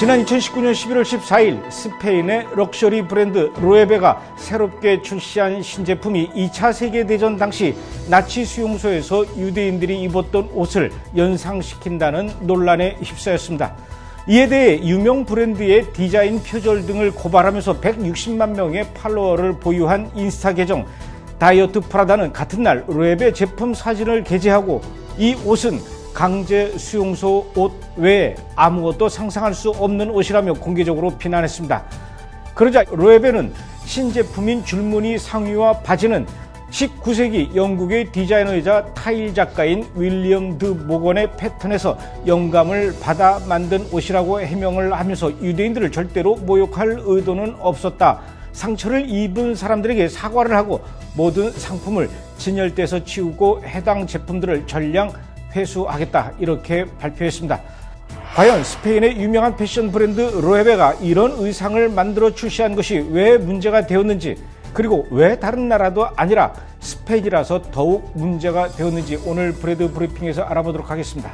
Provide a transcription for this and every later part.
지난 2019년 11월 14일 스페인의 럭셔리 브랜드 로에베가 새롭게 출시한 신제품이 2차 세계대전 당시 나치 수용소에서 유대인들이 입었던 옷을 연상시킨다는 논란에 휩싸였습니다. 이에 대해 유명 브랜드의 디자인 표절 등을 고발하면서 160만 명의 팔로워를 보유한 인스타 계정 다이어트 프라다는 같은 날 로에베 제품 사진을 게재하고 이 옷은 강제 수용소 옷 외에 아무것도 상상할 수 없는 옷이라며 공개적으로 비난했습니다. 그러자 로에베는 신제품인 줄무늬 상의와 바지는 19세기 영국의 디자이너이자 타일 작가인 윌리엄 드 모건의 패턴에서 영감을 받아 만든 옷이라고 해명을 하면서 유대인들을 절대로 모욕할 의도는 없었다. 상처를 입은 사람들에게 사과를 하고 모든 상품을 진열대에서 치우고 해당 제품들을 전량 회수하겠다 이렇게 발표했습니다. 과연 스페인의 유명한 패션 브랜드 로에베가 이런 의상을 만들어 출시한 것이 왜 문제가 되었는지, 그리고 왜 다른 나라도 아니라 스페인이라서 더욱 문제가 되었는지 오늘 브랜드 브리핑에서 알아보도록 하겠습니다.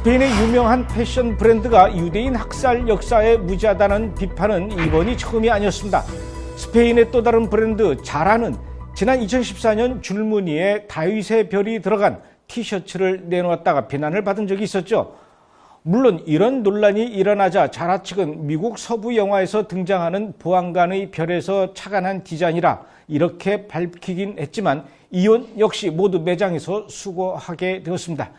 스페인의 유명한 패션 브랜드가 유대인 학살 역사에 무지하다는 비판은 이번이 처음이 아니었습니다. 스페인의 또 다른 브랜드 자라는 지난 2014년 줄무늬에 다윗의 별이 들어간 티셔츠를 내놓았다가 비난을 받은 적이 있었죠. 물론 이런 논란이 일어나자 자라 측은 미국 서부 영화에서 등장하는 보안관의 별에서 착안한 디자인이라 이렇게 밝히긴 했지만 이혼 역시 모두 매장에서 수거하게 되었습니다.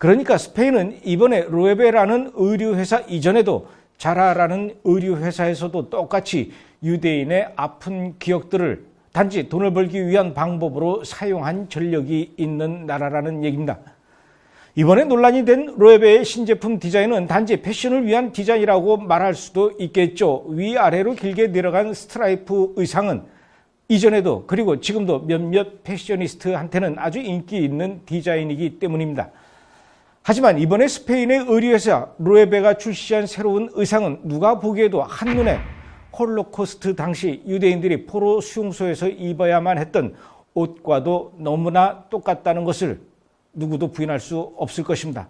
그러니까 스페인은 이번에 로에베라는 의류회사 이전에도 자라라는 의류회사에서도 똑같이 유대인의 아픈 기억들을 단지 돈을 벌기 위한 방법으로 사용한 전력이 있는 나라라는 얘기입니다. 이번에 논란이 된 로에베의 신제품 디자인은 단지 패션을 위한 디자인이라고 말할 수도 있겠죠. 위아래로 길게 내려간 스트라이프 의상은 이전에도 그리고 지금도 몇몇 패셔니스트한테는 아주 인기 있는 디자인이기 때문입니다. 하지만 이번에 스페인의 의류회사 로에베가 출시한 새로운 의상은 누가 보기에도 한눈에 홀로코스트 당시 유대인들이 포로 수용소에서 입어야만 했던 옷과도 너무나 똑같다는 것을 누구도 부인할 수 없을 것입니다.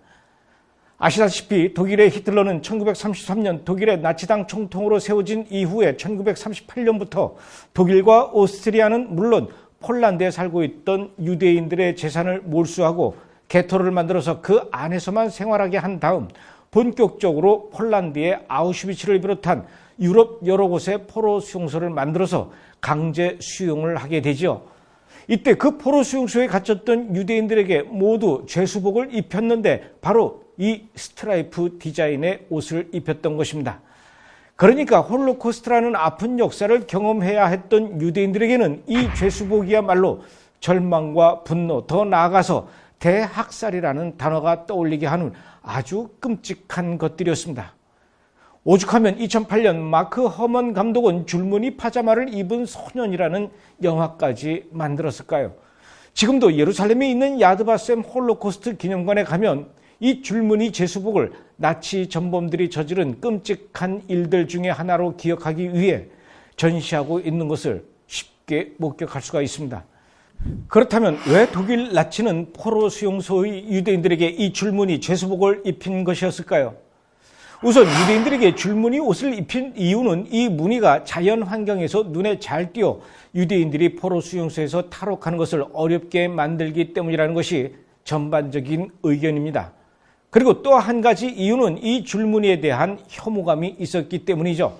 아시다시피 독일의 히틀러는 1933년 독일의 나치당 총통으로 세워진 이후에 1938년부터 독일과 오스트리아는 물론 폴란드에 살고 있던 유대인들의 재산을 몰수하고 게토를 만들어서 그 안에서만 생활하게 한 다음 본격적으로 폴란드의 아우슈비츠를 비롯한 유럽 여러 곳에 포로 수용소를 만들어서 강제 수용을 하게 되죠. 이때 그 포로 수용소에 갇혔던 유대인들에게 모두 죄수복을 입혔는데 바로 이 스트라이프 디자인의 옷을 입혔던 것입니다. 그러니까 홀로코스트라는 아픈 역사를 경험해야 했던 유대인들에게는 이 죄수복이야말로 절망과 분노, 더 나아가서 대학살이라는 단어가 떠올리게 하는 아주 끔찍한 것들이었습니다. 오죽하면 2008년 마크 허먼 감독은 줄무늬 파자마를 입은 소년이라는 영화까지 만들었을까요? 지금도 예루살렘에 있는 야드바셈 홀로코스트 기념관에 가면 이 줄무늬 제수복을 나치 전범들이 저지른 끔찍한 일들 중에 하나로 기억하기 위해 전시하고 있는 것을 쉽게 목격할 수가 있습니다. 그렇다면 왜 독일 나치는 포로 수용소의 유대인들에게 이 줄무늬 죄수복을 입힌 것이었을까요? 우선 유대인들에게 줄무늬 옷을 입힌 이유는 이 무늬가 자연 환경에서 눈에 잘 띄어 유대인들이 포로 수용소에서 탈옥하는 것을 어렵게 만들기 때문이라는 것이 전반적인 의견입니다. 그리고 또 한 가지 이유는 이 줄무늬에 대한 혐오감이 있었기 때문이죠.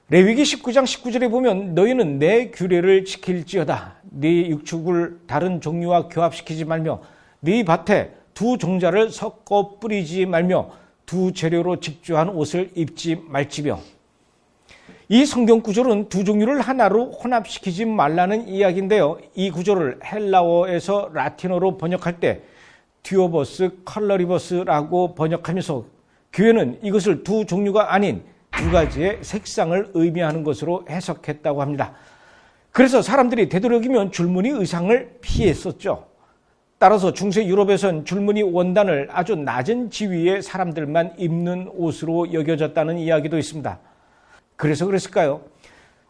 레위기 19장 19절에 보면 너희는 내 규례를 지킬지어다. 네 육축을 다른 종류와 교합시키지 말며 네 밭에 두 종자를 섞어 뿌리지 말며 두 재료로 직조한 옷을 입지 말지며. 이 성경 구절은 두 종류를 하나로 혼합시키지 말라는 이야기인데요. 이 구절을 헬라어에서 라틴어로 번역할 때 듀오버스 컬러리버스라고 번역하면서 교회는 이것을 두 종류가 아닌 두 가지의 색상을 의미하는 것으로 해석했다고 합니다. 그래서 사람들이 되도록이면 줄무늬 의상을 피했었죠. 따라서 중세 유럽에선 줄무늬 원단을 아주 낮은 지위의 사람들만 입는 옷으로 여겨졌다는 이야기도 있습니다. 그래서 그랬을까요?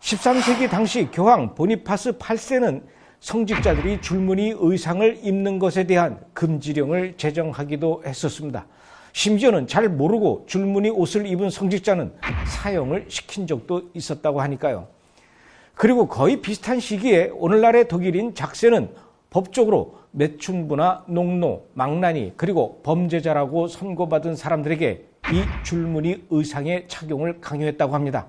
13세기 당시 교황 보니파스 8세는 성직자들이 줄무늬 의상을 입는 것에 대한 금지령을 제정하기도 했었습니다. 심지어는 잘 모르고 줄무늬 옷을 입은 성직자는 사형을 시킨 적도 있었다고 하니까요. 그리고 거의 비슷한 시기에 오늘날의 독일인 작세는 법적으로 매춘부나 농노, 망나니 그리고 범죄자라고 선고받은 사람들에게 이 줄무늬 의상의 착용을 강요했다고 합니다.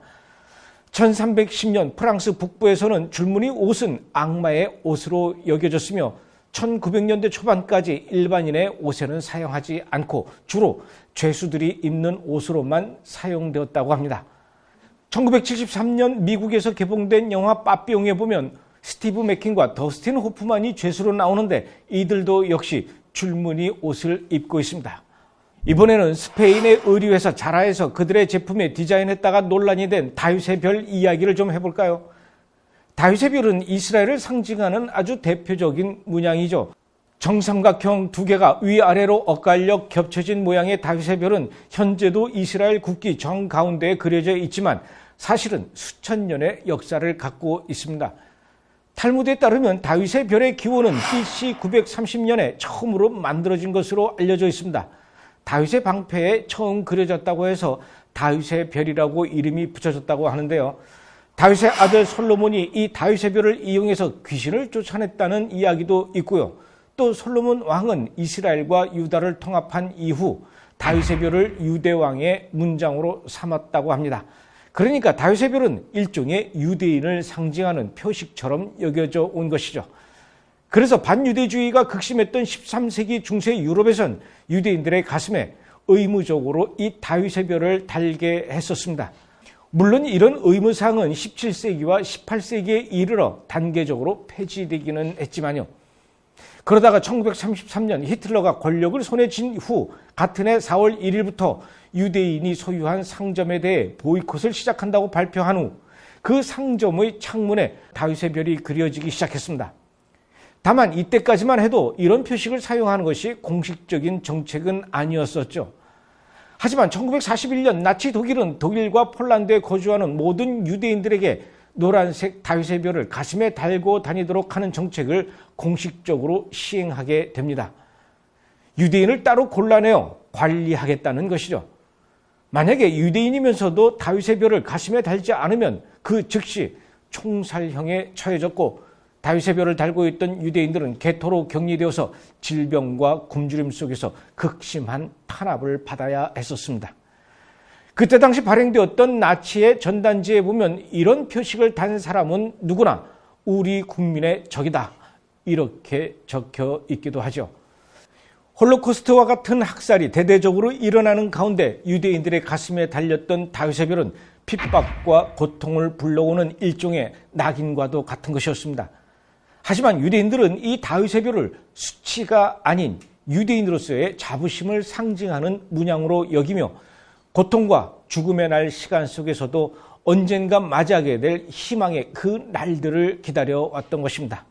1310년 프랑스 북부에서는 줄무늬 옷은 악마의 옷으로 여겨졌으며 1900년대 초반까지 일반인의 옷에는 사용하지 않고 주로 죄수들이 입는 옷으로만 사용되었다고 합니다. 1973년 미국에서 개봉된 영화 빠삐용에 보면 스티브 맥퀸과 더스틴 호프만이 죄수로 나오는데 이들도 역시 줄무늬 옷을 입고 있습니다. 이번에는 스페인의 의류회사 자라에서 그들의 제품에 디자인했다가 논란이 된 다윗의 별 이야기를 좀 해볼까요? 다윗의 별은 이스라엘을 상징하는 아주 대표적인 문양이죠. 정삼각형 두 개가 위아래로 엇갈려 겹쳐진 모양의 다윗의 별은 현재도 이스라엘 국기 정가운데에 그려져 있지만 사실은 수천 년의 역사를 갖고 있습니다. 탈무드에 따르면 다윗의 별의 기원은 BC 930년에 처음으로 만들어진 것으로 알려져 있습니다. 다윗의 방패에 처음 그려졌다고 해서 다윗의 별이라고 이름이 붙여졌다고 하는데요. 다윗의 아들 솔로몬이 이 다윗의 별을 이용해서 귀신을 쫓아냈다는 이야기도 있고요. 또 솔로몬 왕은 이스라엘과 유다를 통합한 이후 다윗의 별을 유대 왕의 문장으로 삼았다고 합니다. 그러니까 다윗의 별은 일종의 유대인을 상징하는 표식처럼 여겨져 온 것이죠. 그래서 반유대주의가 극심했던 13세기 중세 유럽에선 유대인들의 가슴에 의무적으로 이 다윗의 별을 달게 했었습니다. 물론 이런 의무사항은 17세기와 18세기에 이르러 단계적으로 폐지되기는 했지만요. 그러다가 1933년 히틀러가 권력을 손에 쥔 후 같은 해 4월 1일부터 유대인이 소유한 상점에 대해 보이콧을 시작한다고 발표한 후 그 상점의 창문에 다윗의 별이 그려지기 시작했습니다. 다만 이때까지만 해도 이런 표식을 사용하는 것이 공식적인 정책은 아니었었죠. 하지만 1941년 나치 독일은 독일과 폴란드에 거주하는 모든 유대인들에게 노란색 다윗의 별을 가슴에 달고 다니도록 하는 정책을 공식적으로 시행하게 됩니다. 유대인을 따로 골라내어 관리하겠다는 것이죠. 만약에 유대인이면서도 다윗의 별을 가슴에 달지 않으면 그 즉시 총살형에 처해졌고 다윗의 별을 달고 있던 유대인들은 개토로 격리되어서 질병과 굶주림 속에서 극심한 탄압을 받아야 했었습니다. 그때 당시 발행되었던 나치의 전단지에 보면 이런 표식을 단 사람은 누구나 우리 국민의 적이다 이렇게 적혀 있기도 하죠. 홀로코스트와 같은 학살이 대대적으로 일어나는 가운데 유대인들의 가슴에 달렸던 다윗의 별은 핍박과 고통을 불러오는 일종의 낙인과도 같은 것이었습니다. 하지만 유대인들은 이 다윗의 별을 수치가 아닌 유대인으로서의 자부심을 상징하는 문양으로 여기며 고통과 죽음의 날 시간 속에서도 언젠가 맞이하게 될 희망의 그 날들을 기다려왔던 것입니다.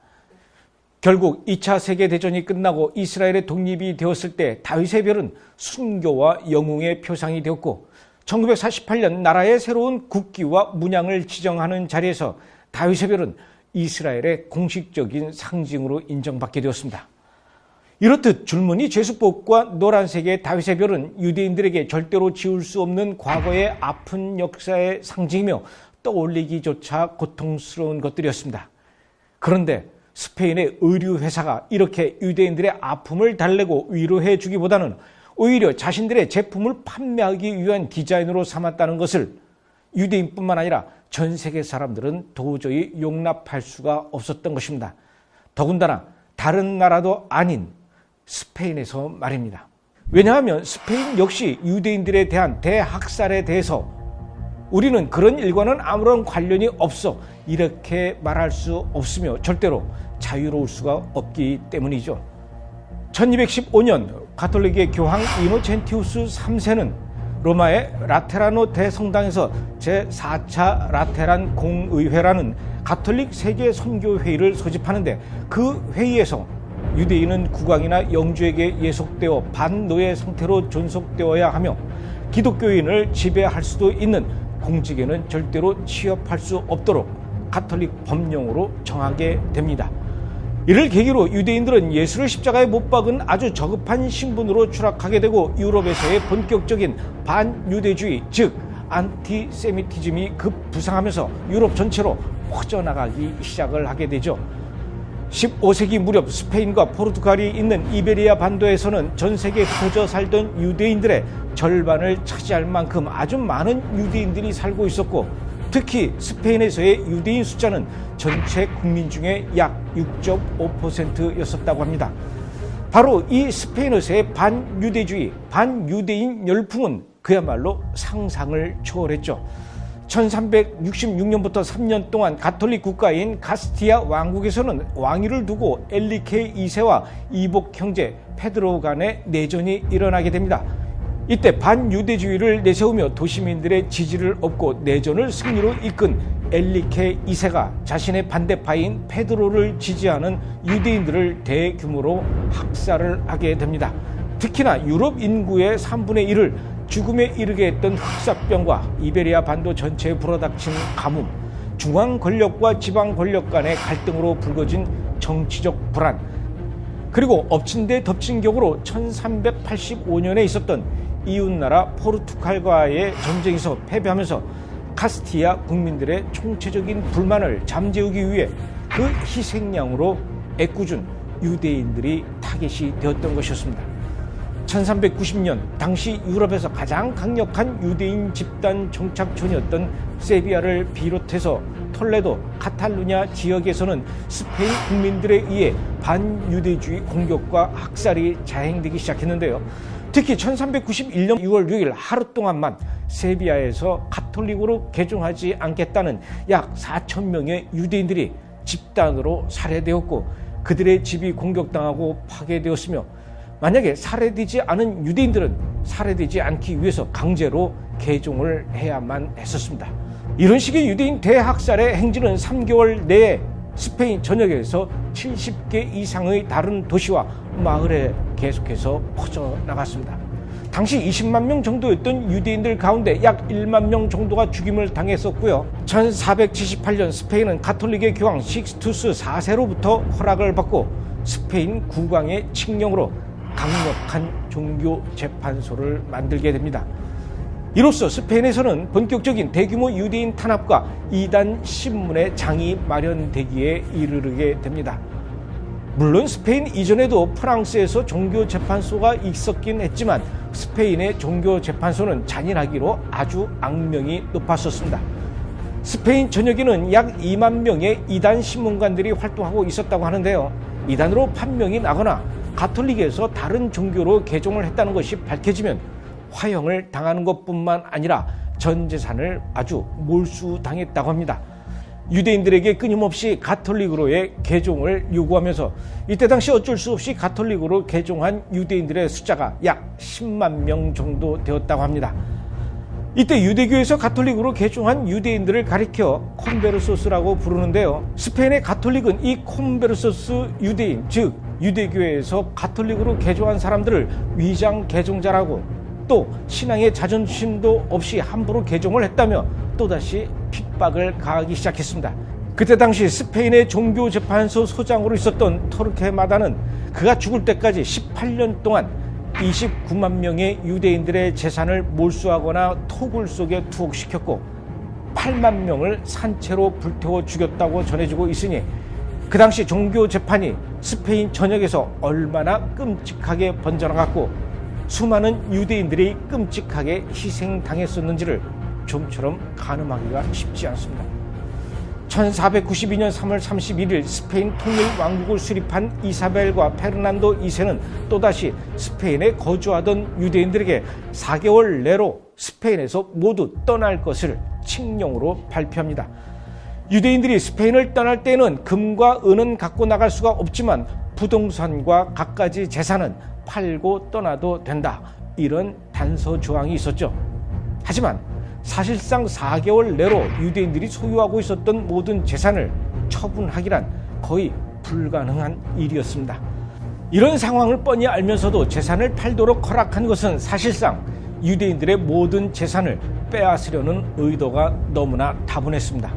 결국 2차 세계대전이 끝나고 이스라엘의 독립이 되었을 때 다윗의 별은 순교와 영웅의 표상이 되었고 1948년 나라의 새로운 국기와 문양을 지정하는 자리에서 다윗의 별은 이스라엘의 공식적인 상징으로 인정받게 되었습니다. 이렇듯 줄무늬 제수복과 노란색의 다윗의 별은 유대인들에게 절대로 지울 수 없는 과거의 아픈 역사의 상징이며 떠올리기조차 고통스러운 것들이었습니다. 그런데 스페인의 의류회사가 이렇게 유대인들의 아픔을 달래고 위로해 주기보다는 오히려 자신들의 제품을 판매하기 위한 디자인으로 삼았다는 것을 유대인뿐만 아니라 전 세계 사람들은 도저히 용납할 수가 없었던 것입니다. 더군다나 다른 나라도 아닌 스페인에서 말입니다. 왜냐하면 스페인 역시 유대인들에 대한 대학살에 대해서 우리는 그런 일과는 아무런 관련이 없어 이렇게 말할 수 없으며 절대로 자유로울 수가 없기 때문이죠. 1215년 가톨릭의 교황 이노첸티우스 3세는 로마의 라테라노 대성당에서 제4차 라테란 공의회라는 가톨릭 세계 선교회의를 소집하는데 그 회의에서 유대인은 국왕이나 영주에게 예속되어 반노예 상태로 존속되어야 하며 기독교인을 지배할 수도 있는 공직에는 절대로 취업할 수 없도록 가톨릭 법령으로 정하게 됩니다. 이를 계기로 유대인들은 예수를 십자가에 못 박은 아주 저급한 신분으로 추락하게 되고 유럽에서의 본격적인 반유대주의, 즉 안티세미티즘이 급부상하면서 유럽 전체로 퍼져나가기 시작을 하게 되죠. 15세기 무렵 스페인과 포르투갈이 있는 이베리아 반도에서는 전 세계에 흩어져 살던 유대인들의 절반을 차지할 만큼 아주 많은 유대인들이 살고 있었고, 특히 스페인에서의 유대인 숫자는 전체 국민 중에 약 6.5%였었다고 합니다. 바로 이 스페인에서의 반유대주의, 반유대인 열풍은 그야말로 상상을 초월했죠. 1366년부터 3년 동안 가톨릭 국가인 카스티아 왕국에서는 왕위를 두고 엘리케 2세와 이복 형제 페드로 간의 내전이 일어나게 됩니다. 이때 반유대주의를 내세우며 도시민들의 지지를 얻고 내전을 승리로 이끈 엘리케 2세가 자신의 반대파인 페드로를 지지하는 유대인들을 대규모로 학살을 하게 됩니다. 특히나 유럽 인구의 3분의 1을 죽음에 이르게 했던 흑사병과 이베리아 반도 전체에 불어닥친 가뭄, 중앙 권력과 지방 권력 간의 갈등으로 불거진 정치적 불안, 그리고 엎친 데 덮친 격으로 1385년에 있었던 이웃나라 포르투갈과의 전쟁에서 패배하면서 카스티아 국민들의 총체적인 불만을 잠재우기 위해 그 희생양으로 애꿎은 유대인들이 타겟이 되었던 것이었습니다. 1390년 당시 유럽에서 가장 강력한 유대인 집단 정착촌이었던 세비야를 비롯해서 톨레도, 카탈루냐 지역에서는 스페인 국민들에 의해 반유대주의 공격과 학살이 자행되기 시작했는데요. 특히 1391년 6월 6일 하루 동안만 세비야에서 가톨릭으로 개종하지 않겠다는 약 4,000명의 유대인들이 집단으로 살해되었고, 그들의 집이 공격당하고 파괴되었으며, 만약에 살해되지 않은 유대인들은 살해되지 않기 위해서 강제로 개종을 해야만 했었습니다. 이런 식의 유대인 대학살의 행진은 3개월 내에 스페인 전역에서 70개 이상의 다른 도시와 마을에 계속해서 퍼져나갔습니다. 당시 20만 명 정도였던 유대인들 가운데 약 1만 명 정도가 죽임을 당했었고요. 1478년 스페인은 가톨릭의 교황 식스투스 4세로부터 허락을 받고 스페인 국왕의 칙령으로 강력한 종교 재판소를 만들게 됩니다. 이로써 스페인에서는 본격적인 대규모 유대인 탄압과 이단 신문의 장이 마련되기에 이르게 됩니다. 물론 스페인 이전에도 프랑스에서 종교재판소가 있었긴 했지만 스페인의 종교재판소는 잔인하기로 아주 악명이 높았었습니다. 스페인 전역에는 약 2만 명의 이단 신문관들이 활동하고 있었다고 하는데요. 이단으로 판명이 나거나 가톨릭에서 다른 종교로 개종을 했다는 것이 밝혀지면 화형을 당하는 것뿐만 아니라 전 재산을 아주 몰수당했다고 합니다. 유대인들에게 끊임없이 가톨릭으로의 개종을 요구하면서 이때 당시 어쩔 수 없이 가톨릭으로 개종한 유대인들의 숫자가 약 10만 명 정도 되었다고 합니다. 이때 유대교에서 가톨릭으로 개종한 유대인들을 가리켜 콘베르소스라고 부르는데요. 스페인의 가톨릭은 이 콘베르소스 유대인, 즉 유대교에서 가톨릭으로 개종한 사람들을 위장 개종자라고, 또 신앙의 자존심도 없이 함부로 개종을 했다며 또다시 핍박을 가하기 시작했습니다. 그때 당시 스페인의 종교재판소 소장으로 있었던 토르케마다는 그가 죽을 때까지 18년 동안 29만 명의 유대인들의 재산을 몰수하거나 토굴 속에 투옥시켰고 8만 명을 산채로 불태워 죽였다고 전해지고 있으니 그 당시 종교재판이 스페인 전역에서 얼마나 끔찍하게 번져나갔고 수많은 유대인들이 끔찍하게 희생당했었는지를 좀처럼 가늠하기가 쉽지 않습니다. 1492년 3월 31일 스페인 통일왕국을 수립한 이사벨과 페르난도 2세는 또다시 스페인에 거주하던 유대인들에게 4개월 내로 스페인에서 모두 떠날 것을 칙령으로 발표합니다. 유대인들이 스페인을 떠날 때는 금과 은은 갖고 나갈 수가 없지만 부동산과 갖가지 재산은 팔고 떠나도 된다. 이런 단서 조항이 있었죠. 하지만 사실상 4개월 내로 유대인들이 소유하고 있었던 모든 재산을 처분하기란 거의 불가능한 일이었습니다. 이런 상황을 뻔히 알면서도 재산을 팔도록 허락한 것은 사실상 유대인들의 모든 재산을 빼앗으려는 의도가 너무나 다분했습니다.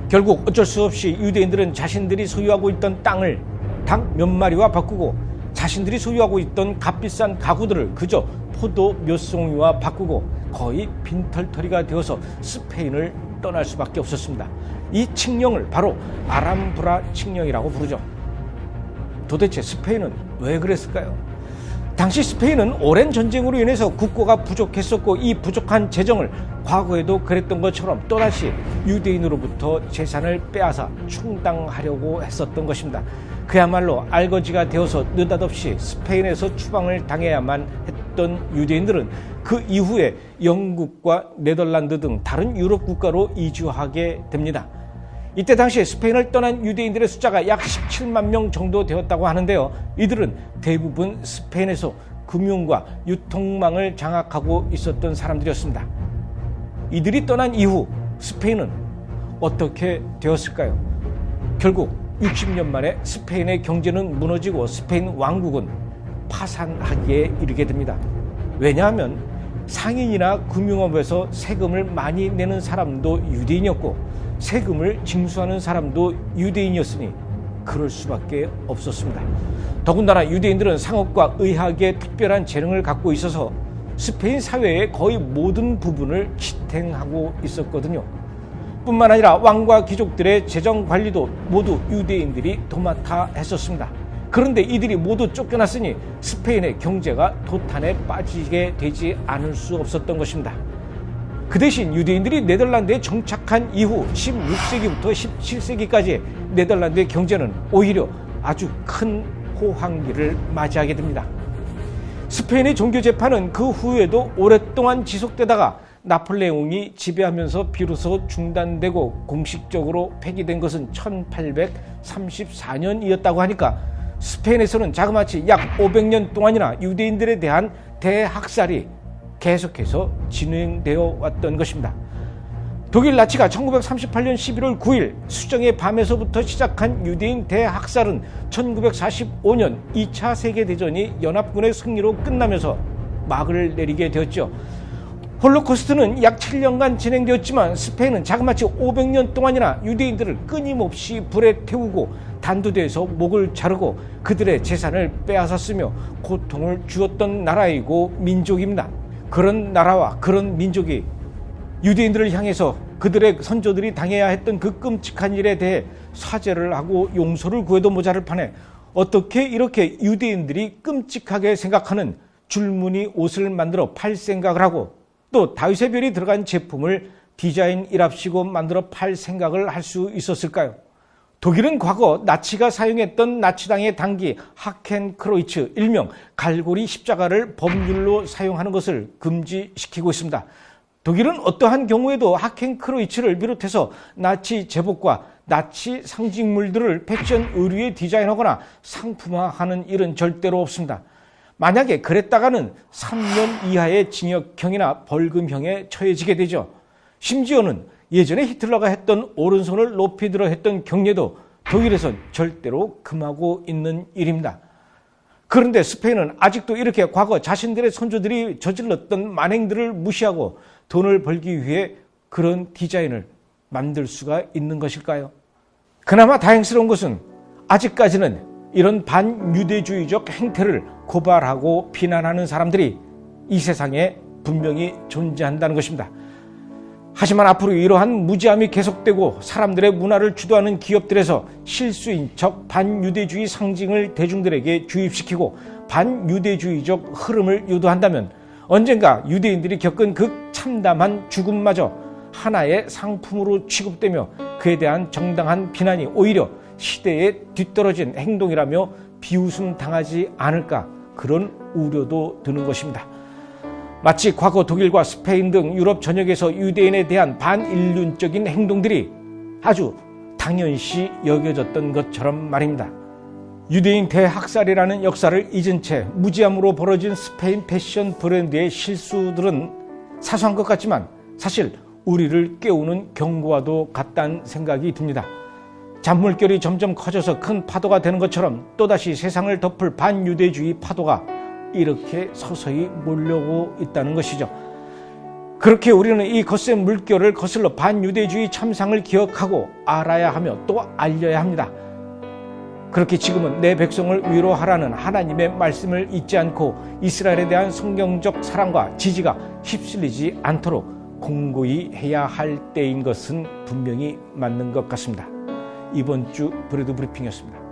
결국 어쩔 수 없이 유대인들은 자신들이 소유하고 있던 땅을 닭 몇 마리와 바꾸고 자신들이 소유하고 있던 값비싼 가구들을 그저 포도 몇 송이와 바꾸고 거의 빈털터리가 되어서 스페인을 떠날 수밖에 없었습니다. 이 칙령을 바로 아람브라 칙령이라고 부르죠. 도대체 스페인은 왜 그랬을까요? 당시 스페인은 오랜 전쟁으로 인해서 국고가 부족했었고 이 부족한 재정을 과거에도 그랬던 것처럼 또다시 유대인으로부터 재산을 빼앗아 충당하려고 했었던 것입니다. 그야말로 알거지가 되어서 느닷없이 스페인에서 추방을 당해야만 했던 유대인들은 그 이후에 영국과 네덜란드 등 다른 유럽 국가로 이주하게 됩니다. 이때 당시에 스페인을 떠난 유대인들의 숫자가 약 17만 명 정도 되었다고 하는데요. 이들은 대부분 스페인에서 금융과 유통망을 장악하고 있었던 사람들이었습니다. 이들이 떠난 이후 스페인은 어떻게 되었을까요? 결국 60년 만에 스페인의 경제는 무너지고 스페인 왕국은 파산하기에 이르게 됩니다. 왜냐하면 상인이나 금융업에서 세금을 많이 내는 사람도 유대인이었고 세금을 징수하는 사람도 유대인이었으니 그럴 수밖에 없었습니다. 더군다나 유대인들은 상업과 의학에 특별한 재능을 갖고 있어서 스페인 사회의 거의 모든 부분을 지탱하고 있었거든요. 뿐만 아니라 왕과 귀족들의 재정 관리도 모두 유대인들이 도맡아 했었습니다. 그런데 이들이 모두 쫓겨났으니 스페인의 경제가 도탄에 빠지게 되지 않을 수 없었던 것입니다. 그 대신 유대인들이 네덜란드에 정착한 이후 16세기부터 17세기까지 네덜란드의 경제는 오히려 아주 큰 호황기를 맞이하게 됩니다. 스페인의 종교재판은 그 후에도 오랫동안 지속되다가 나폴레옹이 지배하면서 비로소 중단되고 공식적으로 폐기된 것은 1834년이었다고 하니까 스페인에서는 자그마치 약 500년 동안이나 유대인들에 대한 대학살이 계속해서 진행되어 왔던 것입니다. 독일 나치가 1938년 11월 9일 수정의 밤에서부터 시작한 유대인 대학살은 1945년 2차 세계대전이 연합군의 승리로 끝나면서 막을 내리게 되었죠. 홀로코스트는 약 7년간 진행되었지만 스페인은 자그마치 500년 동안이나 유대인들을 끊임없이 불에 태우고 단두대에서 목을 자르고 그들의 재산을 빼앗았으며 고통을 주었던 나라이고 민족입니다. 그런 나라와 그런 민족이 유대인들을 향해서 그들의 선조들이 당해야 했던 그 끔찍한 일에 대해 사죄를 하고 용서를 구해도 모자랄 판에 어떻게 이렇게 유대인들이 끔찍하게 생각하는 줄무늬 옷을 만들어 팔 생각을 하고 또 다윗의 별이 들어간 제품을 디자인이랍시고 만들어 팔 생각을 할 수 있었을까요? 독일은 과거 나치가 사용했던 나치당의 단기 하켄크로이츠 일명 갈고리 십자가를 법률로 사용하는 것을 금지시키고 있습니다. 독일은 어떠한 경우에도 하켄크로이츠를 비롯해서 나치 제복과 나치 상징물들을 패션 의류에 디자인하거나 상품화하는 일은 절대로 없습니다. 만약에 그랬다가는 3년 이하의 징역형이나 벌금형에 처해지게 되죠. 심지어는 예전에 히틀러가 했던 오른손을 높이 들어 했던 경례도 독일에선 절대로 금하고 있는 일입니다. 그런데 스페인은 아직도 이렇게 과거 자신들의 선조들이 저질렀던 만행들을 무시하고 돈을 벌기 위해 그런 디자인을 만들 수가 있는 것일까요? 그나마 다행스러운 것은 아직까지는 이런 반유대주의적 행태를 고발하고 비난하는 사람들이 이 세상에 분명히 존재한다는 것입니다. 하지만 앞으로 이러한 무지함이 계속되고 사람들의 문화를 주도하는 기업들에서 실수인 척 반유대주의 상징을 대중들에게 주입시키고 반유대주의적 흐름을 유도한다면 언젠가 유대인들이 겪은 그 참담한 죽음마저 하나의 상품으로 취급되며 그에 대한 정당한 비난이 오히려 시대에 뒤떨어진 행동이라며 비웃음당하지 않을까 그런 우려도 드는 것입니다. 마치 과거 독일과 스페인 등 유럽 전역에서 유대인에 대한 반인륜적인 행동들이 아주 당연시 여겨졌던 것처럼 말입니다. 유대인 대학살이라는 역사를 잊은 채 무지함으로 벌어진 스페인 패션 브랜드의 실수들은 사소한 것 같지만 사실 우리를 깨우는 경고와도 같다는 생각이 듭니다. 잔물결이 점점 커져서 큰 파도가 되는 것처럼 또다시 세상을 덮을 반유대주의 파도가 이렇게 서서히 몰려오고 있다는 것이죠. 그렇게 우리는 이 거센 물결을 거슬러 반유대주의 참상을 기억하고 알아야 하며 또 알려야 합니다. 그렇게 지금은 내 백성을 위로하라는 하나님의 말씀을 잊지 않고 이스라엘에 대한 성경적 사랑과 지지가 휩쓸리지 않도록 공고히 해야 할 때인 것은 분명히 맞는 것 같습니다. 이번 주 브레드 브리핑이었습니다.